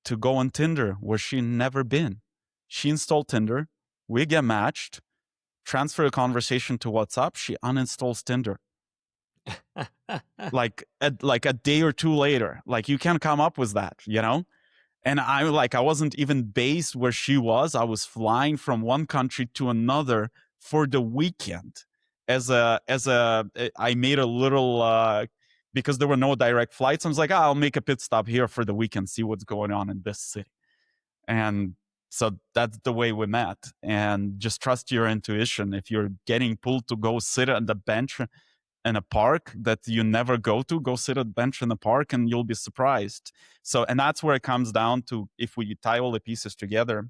to go on Tinder where she never been. She installed Tinder. We get matched. Transfer a conversation to WhatsApp, she uninstalls Tinder. like a day or two later. Like you can't come up with that, you know? And I wasn't even based where she was. I was flying from one country to another for the weekend. I made a little because there were no direct flights. I was like, I'll make a pit stop here for the weekend, see what's going on in this city. And so that's the way we met. And just trust your intuition. If you're getting pulled to go sit on the bench in a park that you never go sit at the bench in the park and you'll be surprised. So, and that's where it comes down to, if we tie all the pieces together,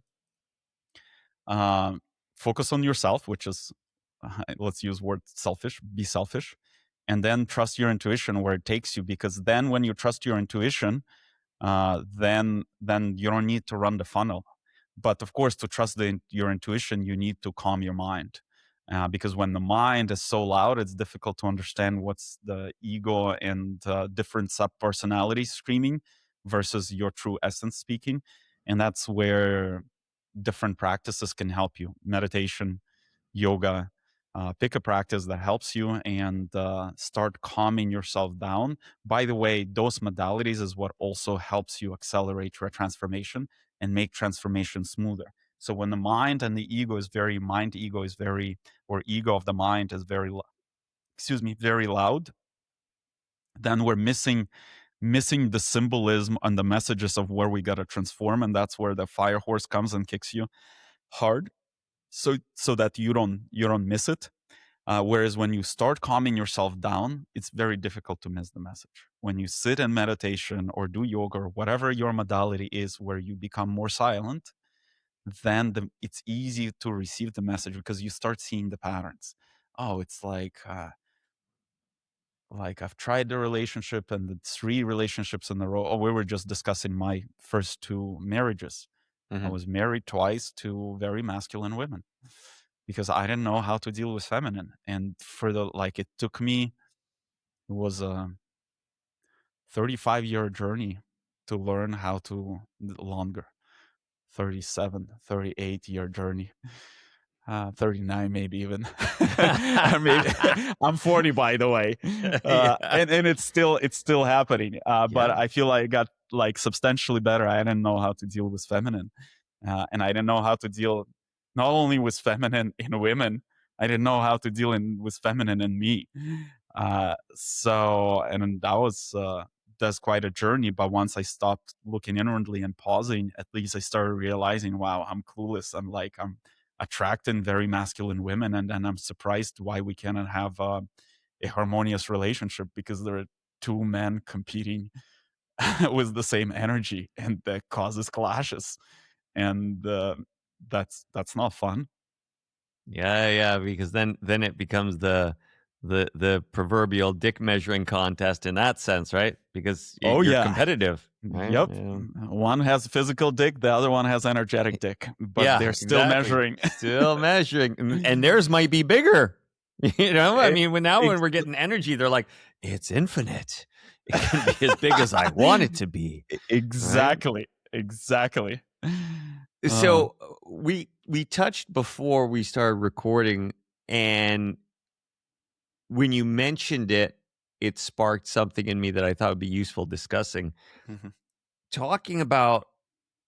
focus on yourself, which is, let's use word selfish, be selfish, and then trust your intuition where it takes you. Because then when you trust your intuition, then you don't need to run the funnel. But of course, to trust your intuition, you need to calm your mind. Because when the mind is so loud, it's difficult to understand what's the ego and different sub-personalities screaming versus your true essence speaking. And that's where different practices can help you. Meditation, yoga, pick a practice that helps you and start calming yourself down. By the way, those modalities is what also helps you accelerate your transformation and make transformation smoother. So when the mind and the ego is very, or ego of the mind is very, very loud, then we're missing the symbolism and the messages of where we got to transform. And that's where the fire horse comes and kicks you hard. So that you don't miss it. Whereas when you start calming yourself down, it's very difficult to miss the message. When you sit in meditation or do yoga or whatever your modality is, where you become more silent, then it's easy to receive the message because you start seeing the patterns. Oh, it's like I've tried the relationship and the 3 relationships in a row. Oh, we were just discussing my first 2 marriages. I was married twice to very masculine women because I didn't know how to deal with feminine. And it took me, it was a 35-year journey to learn how to, longer, 37, 38-year journey. 39 maybe even. Maybe I'm 40 by the way. And it's still happening. But I feel like I got like substantially better. I didn't know how to deal with feminine, and I didn't know how to deal not only with feminine in women. I didn't know how to deal with feminine in me. So, and that was that's quite a journey. But once I stopped looking inwardly and pausing, at least I started realizing, wow, I'm clueless. I'm attracting very masculine women, and then I'm surprised why we cannot have a harmonious relationship, because there are two men competing with the same energy, and that causes clashes, and that's not fun. Yeah, yeah, because then it becomes the proverbial dick measuring contest in that sense, right? Because Oh you're yeah, competitive, right? yep. Yeah. One has physical dick, the other one has energetic dick, but Yeah, they're still exactly. measuring. Still measuring, and theirs might be bigger. You know, I E- mean, when ex- we're getting energy, they're like, "It's infinite. It can be as big as I want it to be." Right? exactly, exactly. Uh, So we touched before we started recording, and when you mentioned it, it sparked something in me that I thought would be useful discussing. mhm, Talking about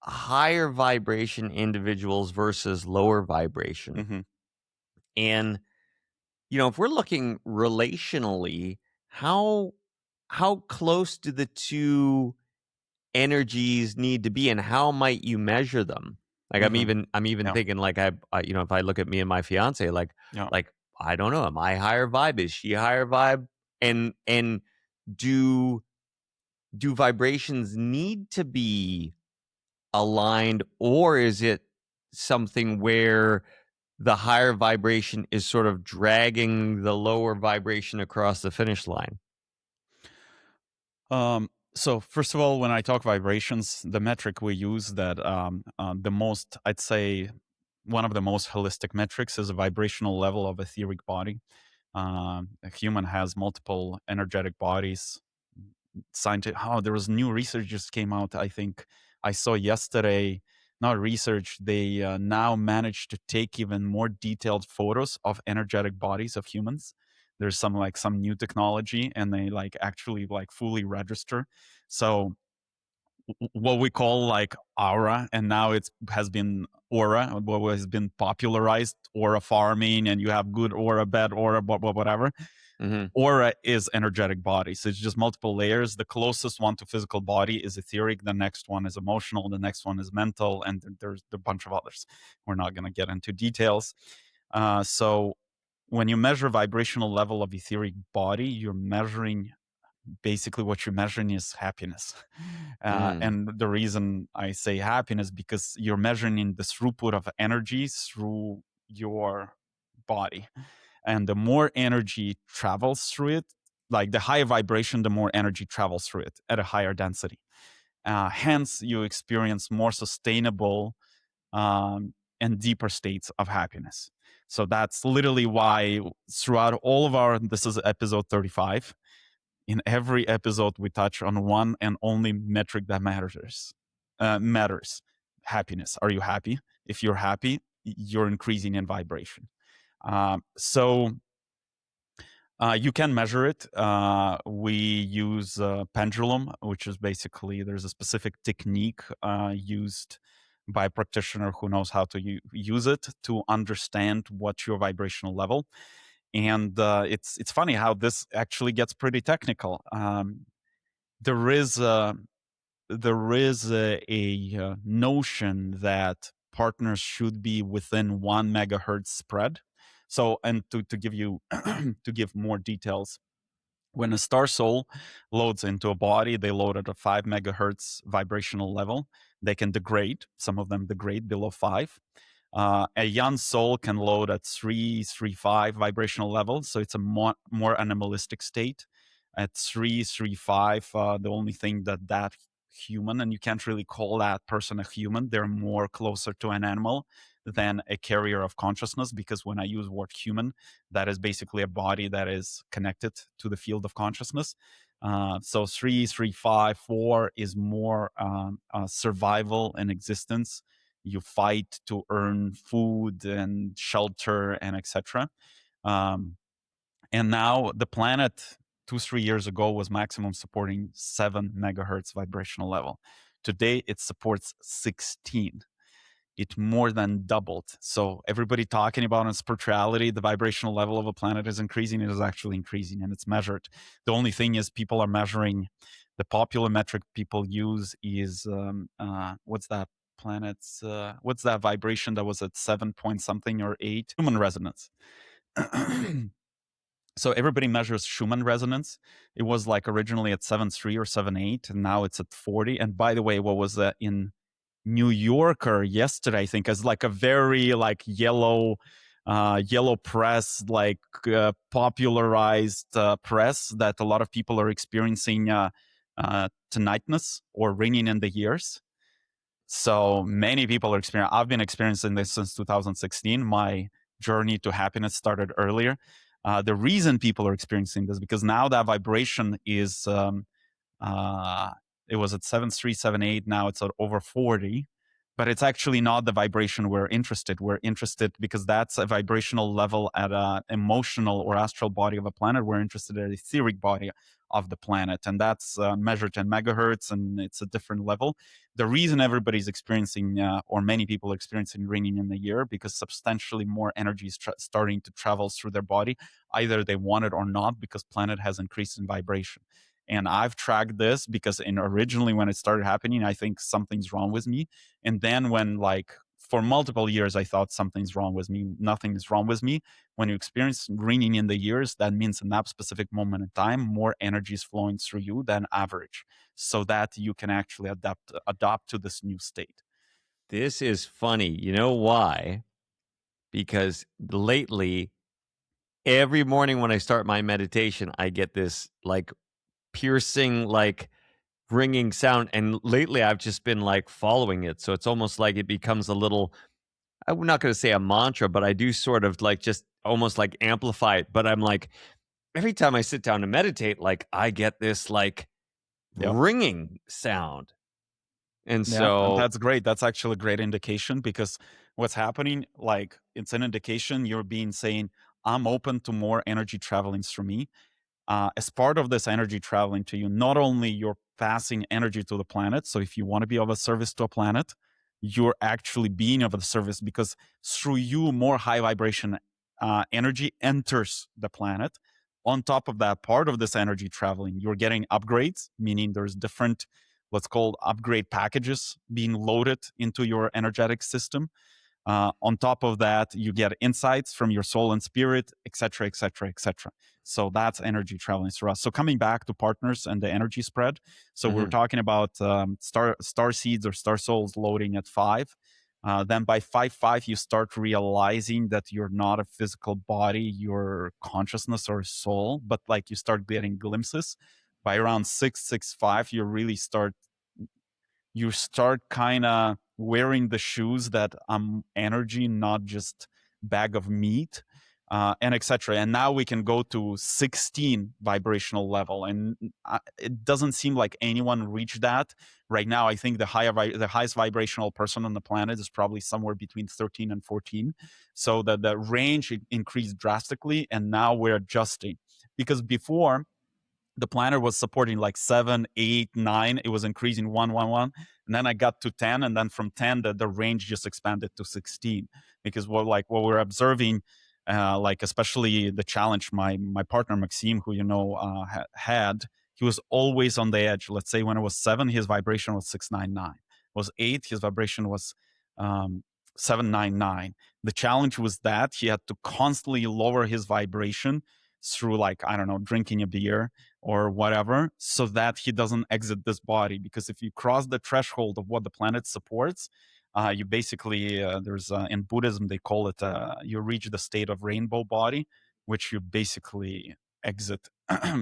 higher vibration individuals versus lower vibration. mhm, And if we're looking relationally, how how close do the two energies need to be, and how might you measure them? Like mhm. I'm even Yeah, thinking like if I look at me and my fiance, yeah. like I don't know, am I higher vibe? Is she higher vibe? And do vibrations need to be aligned, or is it something where the higher vibration is sort of dragging the lower vibration across the finish line? So first of all, when I talk vibrations, the metric we use that the most, I'd say, one of the most holistic metrics is a vibrational level of etheric body. A human has multiple energetic bodies. Scientific. Oh, there was new research just came out. I think I saw yesterday. Not research. They now managed to take even more detailed photos of energetic bodies of humans. There's some new technology, and they like actually like fully register. So what we call like aura, and now it has been aura, what has been popularized, aura farming, and you have good aura, bad aura, whatever. Mhm. Aura is energetic body. So it's just multiple layers. The closest one to physical body is etheric. The next one is emotional. The next one is mental. And there's a bunch of others. We're not going to get into details. So when you measure vibrational level of etheric body, you're measuring, basically what you're measuring is happiness. Mm. And the reason I say happiness, because you're measuring in the throughput of energy through your body, and the more energy travels through it, like the higher vibration, the more energy travels through it at a higher density. Hence you experience more sustainable and deeper states of happiness. So that's literally why throughout all of our, this is episode 35, in every episode we touch on one and only metric that matters: happiness. Are you happy? If you're happy, you're increasing in vibration. So you can measure it. We use pendulum, which is basically, there's a specific technique used by a practitioner who knows how to use it to understand what's your vibrational level. And it's funny how this actually gets pretty technical. There is a notion that partners should be within 1 megahertz spread. So, and to give you to give more details, when a star soul loads into a body, they load at a 5 megahertz vibrational level. They can degrade. Some of them degrade below 5. A young soul can load at 3.35 vibrational level, so it's a more animalistic state. At 3.35, the only thing that human, and you can't really call that person a human, they're more closer to an animal than a carrier of consciousness, because when I use word human, that is basically a body that is connected to the field of consciousness. So 3.35, 4 is more survival and existence. You fight to earn food and shelter and etc. Um, and now the planet 2-3 years ago was maximum supporting 7 megahertz vibrational level. Today it supports 16. It more than doubled. So everybody talking about in spirituality, the vibrational level of a planet is increasing. It is actually increasing, and it's measured. The only thing is people are measuring. The popular metric people use is what's that planet's what's that vibration that was at 7 point something or 8? Human resonance. So everybody measures Schumann resonance. It was like originally at 7.3 or 7.8, and now it's at 40. And by the way, what was that in New Yorker yesterday, I think, as like a very like yellow press, like popularized press that a lot of people are experiencing tinnitus or ringing in the ears. So many people are experiencing. I've been experiencing this since 2016. My journey to happiness started earlier. The reason people are experiencing this because now that vibration is uh, it was at 7.3, 7.8. Now it's at over 40. But it's actually not the vibration we're interested. We're interested because that's a vibrational level at an emotional or astral body of a planet. We're interested in the etheric body of the planet. And that's measured in megahertz, and it's a different level. The reason everybody's experiencing, or many people are experiencing ringing in the ear, because substantially more energy is starting to travel through their body. Either they want it or not, because planet has increased in vibration. And I've tracked this because originally when it started happening, I think something's wrong with me. And then when like for multiple years, I thought something's wrong with me. Nothing is wrong with me. When you experience ringing in the ears, that means in that specific moment in time, more energy is flowing through you than average, so that you can actually adopt to this new state. This is funny. You know why? Because lately, every morning when I start my meditation, I get this like piercing, like ringing sound. And lately, I've just been like following it. So it's almost like it becomes a little, I'm not going to say a mantra, but I do sort of like just almost like amplify it. But I'm like, every time I sit down to meditate, like I get this like Yep. ringing sound. And Yeah, and so that's great. That's actually a great indication, because what's happening, like it's an indication you're being saying, I'm open to more energy traveling through me. As part of this energy traveling to you, not only you're passing energy to the planet. So if you want to be of a service to a planet, you're actually being of a service, because through you, more high vibration energy enters the planet. On top of that, part of this energy traveling, you're getting upgrades, meaning there's different, let's call upgrade packages being loaded into your energetic system. On top of that, you get insights from your soul and spirit, etc., etc., etc. So that's energy traveling through us. So coming back to partners and the energy spread. So we're mhm. talking about star seeds or star souls loading at 5. Then by 5.5, you start realizing that you're not a physical body, your consciousness or soul, but like you start getting glimpses. By around 6.5, you start kind of wearing the shoes that I'm energy, not just bag of meat, and etc. And now we can go to 16 vibrational level, and it doesn't seem like anyone reached that right now. I think the highest vibrational person on the planet is probably somewhere between 13 and 14. So the range increased drastically, and now we're adjusting, because before the planner was supporting like 7, 8, 9. It was increasing 1, 1, 1. And then I got to 10. And then from 10, the range just expanded to 16. Because what we're observing, like especially the challenge my partner Maxime, who had, he was always on the edge. Let's say when it was 7, his vibration was 699. Was 8, his vibration was 799. The challenge was that he had to constantly lower his vibration through, like, I don't know, drinking a beer or whatever, so that he doesn't exit this body. Because if you cross the threshold of what the planet supports, you basically, there's in Buddhism, they call it, you reach the state of rainbow body, which you basically exit.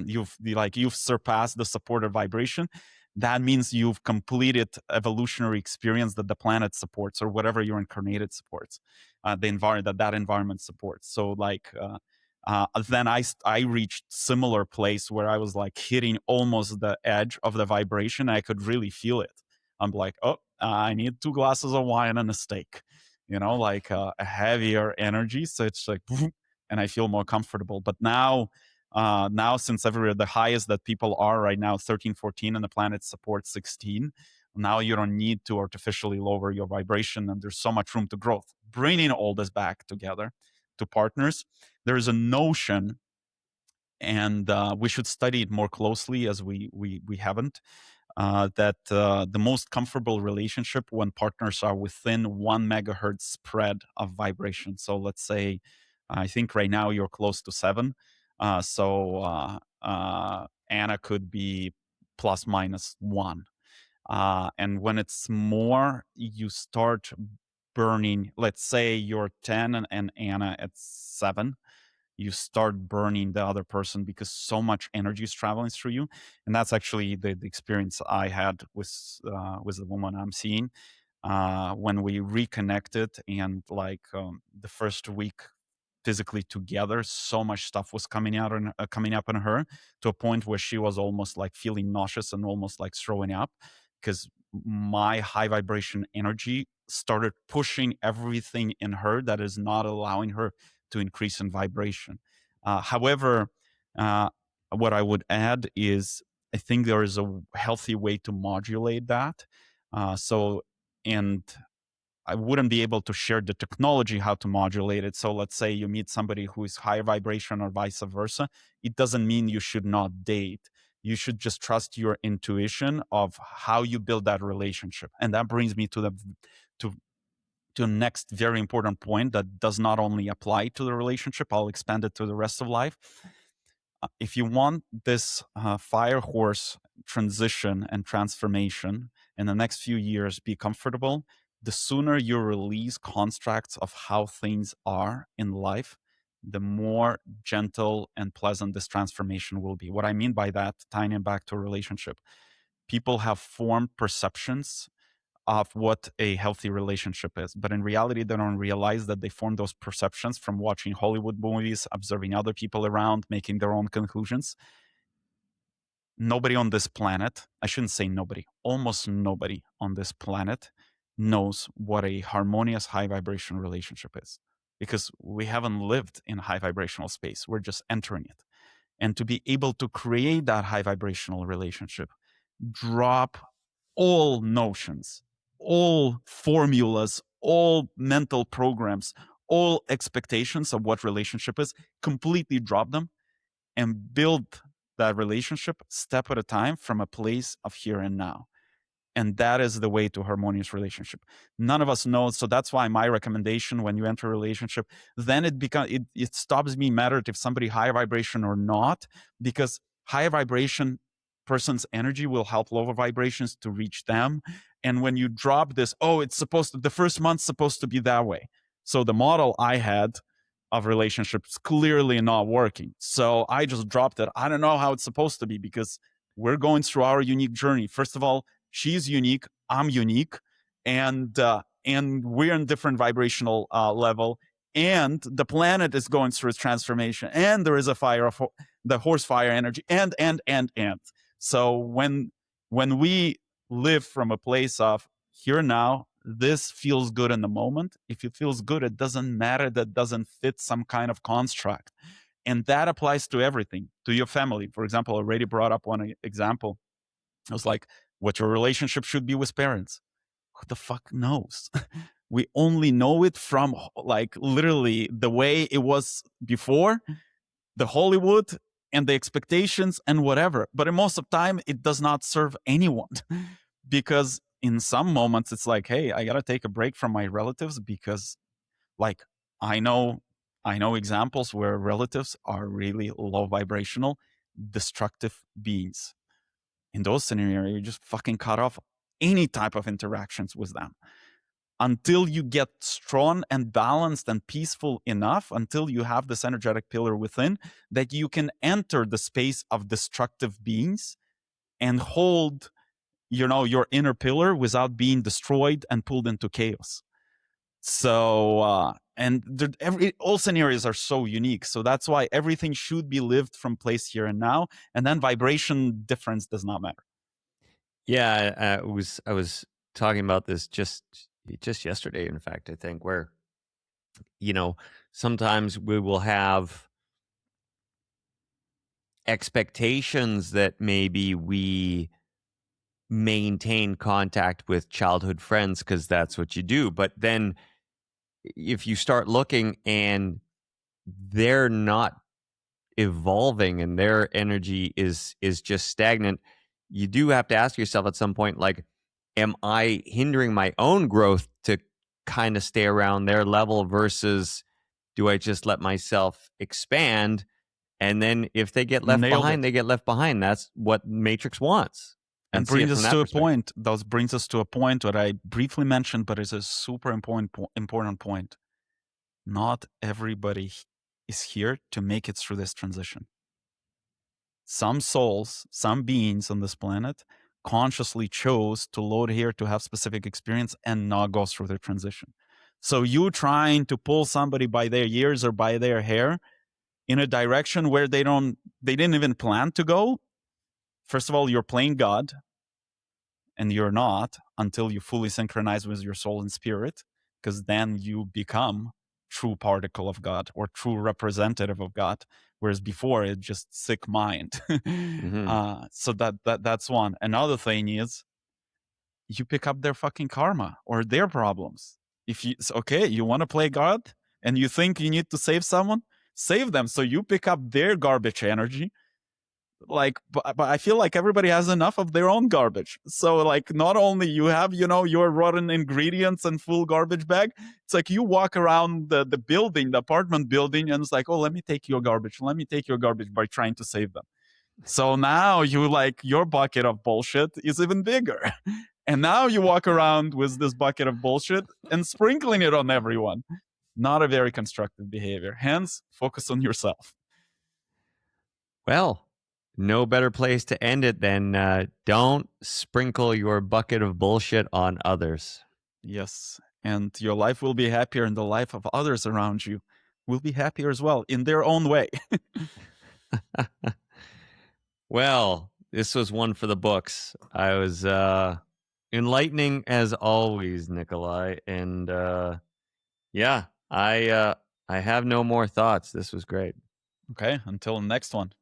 You've surpassed the supported vibration. That means you've completed evolutionary experience that the planet supports, or whatever your incarnated supports, the environment that environment supports. So then I reached similar place where I was like hitting almost the edge of the vibration. I could really feel it. I'm like, oh, I need 2 glasses of wine and a steak, like a heavier energy. So it's like, and I feel more comfortable. But now Now, since everywhere the highest that people are right now 13, 14, and the planet supports 16, now you don't need to artificially lower your vibration, and there's so much room to growth. Bringing all this back together to partners, there is a notion, and we should study it more closely, as we haven't, that the most comfortable relationship when partners are within 1 megahertz spread of vibration. So let's say, I think right now you're close to 7. Anna could be plus minus 1. And when it's more, you start burning. Let's say you're 10 and Anna at 7. You start burning the other person because so much energy is traveling through you. And that's actually the experience I had with the woman I'm seeing. When we reconnected, and like the first week physically together, so much stuff was coming up in her, to a point where she was almost like feeling nauseous and almost like throwing up, because my high vibration energy started pushing everything in her that is not allowing her to increase in vibration. However, uh, what I would add is, I think there is a healthy way to modulate that. And I wouldn't be able to share the technology how to modulate it. So let's say you meet somebody who is high vibration or vice versa. It doesn't mean you should not date. You should just trust your intuition of how you build that relationship. And that brings me to the next very important point that does not only apply to the relationship. I'll expand it to the rest of life. If you want this fire horse transition and transformation in the next few years be comfortable, the sooner you release constructs of how things are in life, the more gentle and pleasant this transformation will be. What I mean by that, tying it back to a relationship, people have formed perceptions of what a healthy relationship is. But in reality, they don't realize that they form those perceptions from watching Hollywood movies, observing other people around, making their own conclusions. Nobody on this planet, I shouldn't say nobody, almost nobody on this planet knows what a harmonious high vibration relationship is, because we haven't lived in high vibrational space. We're just entering it. And to be able to create that high vibrational relationship, drop all notions, all formulas, all mental programs, all expectations of what relationship is, completely drop them and build that relationship step at a time from a place of here and now. And that is the way to harmonious relationship. None of us know. So that's why my recommendation, when you enter a relationship, then it stops being mattered if somebody high vibration or not, because high vibration person's energy will help lower vibrations to reach them. And when you drop this, the first month's supposed to be that way. So the model I had of relationships clearly not working. So I just dropped it. I don't know how it's supposed to be, because we're going through our unique journey. First of all, she's unique, I'm unique, and we're in different vibrational level, and the planet is going through its transformation, and there is a fire of the horse fire energy, and. So when we live from a place of here now, this feels good in the moment. If it feels good, it doesn't matter that doesn't fit some kind of construct. And that applies to everything, to your family. For example, I already brought up one example. I was like, what your relationship should be with parents. Who the fuck knows? We only know it from like literally the way it was before, the Hollywood and the expectations and whatever. But in most of the time, it does not serve anyone because in some moments it's like, hey, I gotta take a break from my relatives, because like I know examples where relatives are really low vibrational, destructive beings. In those scenarios, you just fucking cut off any type of interactions with them until you get strong and balanced and peaceful enough, until you have this energetic pillar within that you can enter the space of destructive beings and hold, your inner pillar without being destroyed and pulled into chaos. So, all scenarios are so unique. So that's why everything should be lived from place here and now. And then vibration difference does not matter. Yeah, I was talking about this just yesterday, in fact, I think, where sometimes we will have expectations that maybe we maintain contact with childhood friends because that's what you do. But then if you start looking and they're not evolving and their energy is just stagnant, you do have to ask yourself at some point, like, am I hindering my own growth to kind of stay around their level versus do I just let myself expand? And then if they get left Nailed behind, it. they get left behind. That's what Matrix wants. And And see it brings from us that to a perspective. point. Those brings us to a point that I briefly mentioned, but it's a super important point. Not everybody is here to make it through this transition. Some souls, some beings on this planet consciously chose to load here to have specific experience and not go through the transition. So you trying to pull somebody by their ears or by their hair in a direction where they didn't even plan to go. First of all, you're playing God, and you're not until you fully synchronize with your soul and spirit, because then you become true particle of God or true representative of God, whereas before it's just sick mind. Mm-hmm. So that's one. Another thing is you pick up their fucking karma or their problems. If you okay, you want to play God and you think you need to save them. So you pick up their garbage energy, like, but I feel like everybody has enough of their own garbage. So like, not only you have, your rotten ingredients and full garbage bag, it's like you walk around the building, the apartment building, and it's like, oh, let me take your garbage by trying to save them. So now you like, your bucket of bullshit is even bigger. And now you walk around with this bucket of bullshit and sprinkling it on everyone. Not a very constructive behavior. Hence, focus on yourself. Well, no better place to end it than don't sprinkle your bucket of bullshit on others. Yes. And your life will be happier, and the life of others around you will be happier as well in their own way. Well, this was one for the books. I was enlightening as always, Nikolai. And yeah, I have no more thoughts. This was great. Okay. Until the next one.